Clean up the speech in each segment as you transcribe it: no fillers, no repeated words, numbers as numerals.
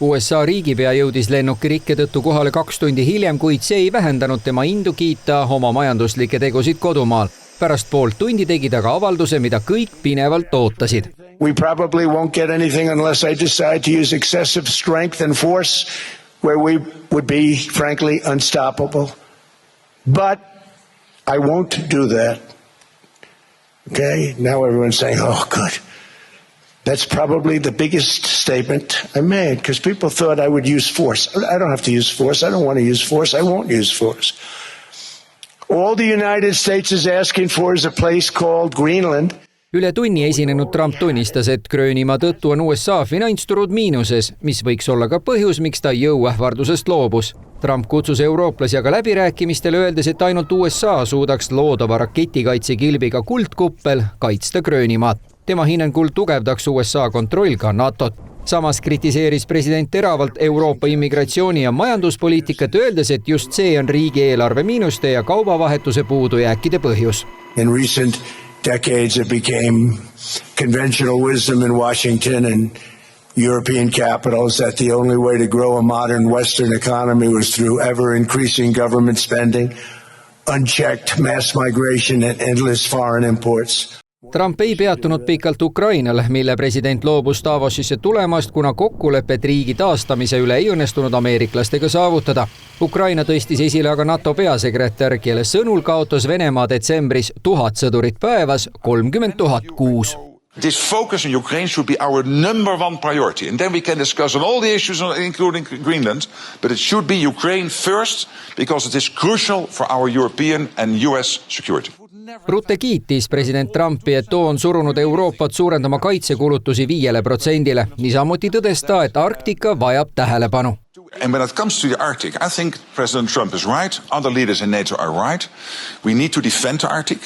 USA riigipea jõudis lennukirikke tõttu kohale 2 tundi hiljem, kuid see ei vähendanud tema indu kiita oma majanduslikke tegusid kodumaal. Pärast poolt tundi tegi ta ka avalduse, mida kõik pinevalt ootasid. We probably won't get anything unless I decide to use excessive strength and force where we would be, frankly, unstoppable. But I won't do that. Okay? Now everyone's saying, oh, good. That's probably the biggest statement I made because people thought I would use force. I don't have to use force. I don't want to use force. I won't use force. All the United States is asking for is a place called Greenland. Üle tunni esinenud Trump tunnistas, et Gröönimaa tõttu on USA finantsturud miinuses, mis võiks olla ka põhjus, miks ta jõuähvardusest loobus. Trump kutsus eurooplasi aga läbirääkimistele, öeldes, et ainult USA suudaks loodava raketikaitsekilbiga kuldkuppel kaitsta Gröönimaad. Tema hinnangul tugevdaks USA kontroll ka NATOt. Samas kritiseeris president teravalt Euroopa immigratsiooni- ja majanduspoliitikat, öeldes, et just see on riigieelarve miinuste ja kaubavahetuse puudujääkide põhjus. In recent decades it became conventional wisdom in Washington and European capitals that the only way to grow a modern Western economy was through ever-increasing government spending, unchecked mass migration and endless foreign imports. Trump ei peatunud pikalt Ukrainal, mille president loobus Davosisse tulemast, kuna kokkulepet riigi taastamise üle ei õnnestunud ameeriklastega saavutada. Ukraina tõstis esile aga NATO peasekretär, kelle sõnul kaotas Venemaa detsembris 1000 sõdurit päevas, 30 000 kuus. This focus on Ukraine should be our number one priority. And then we can discuss on all the issues, including Greenland. But it should be Ukraine first, because it is crucial for our European and US security. Rutte kiitis president Trumpi, et too on surunud Euroopat suurendama kaitsekulutusi 5%. Niisamuti tõdes ta, et Arktika vajab tähelepanu. And when it comes to the Arctic, I think President Trump is right. Other leaders in NATO are right. We need to defend the Arctic.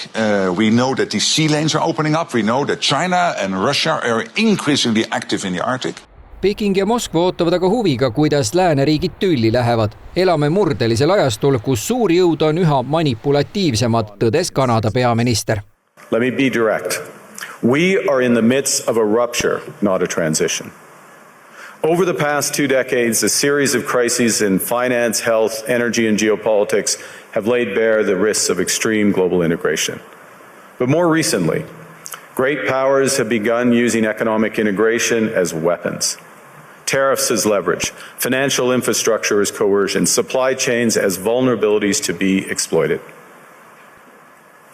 We know that the sea lanes are opening up. We know that China and Russia are increasingly active in the Arctic. Peking ja Moskva ootavad aga huviga, kuidas lääneriigid tülli lähevad. Elame murdelisel ajastul, kus suurjõud on üha manipulatiivsemad, tõdes Kanada peaminister. Let me be direct. We are in the midst of a rupture, not a transition. Over the past 2 decades, a series of crises in finance, health, energy, and geopolitics have laid bare the risks of extreme global integration. But more recently, great powers have begun using economic integration as weapons. Tariffs as leverage, financial infrastructure as coercion, supply chains as vulnerabilities to be exploited.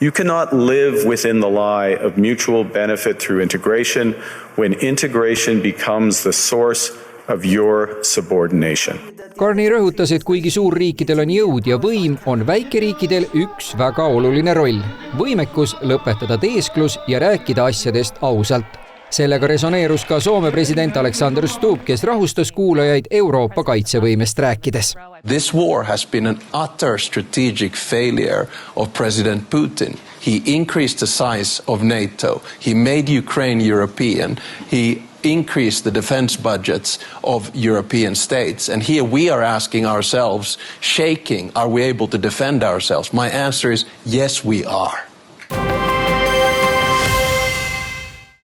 You cannot live within the lie of mutual benefit through integration when integration becomes the source of your subordination. Carney rõhutas, et kuigi suurriikidel on jõud ja võim, on väikeriikidel üks väga oluline roll. Võimekus lõpetada teesklus ja rääkida asjadest ausalt. Sellega resoneerus ka Soome president Alexander Stubb, kes rahustas kuulajaid Euroopa kaitsevõimest rääkides. This war has been an utter strategic failure of President Putin. He increased the size of NATO. He made Ukraine European. He increased the defense budgets of European states. And here we are asking ourselves, shaking, are we able to defend ourselves? My answer is yes, we are.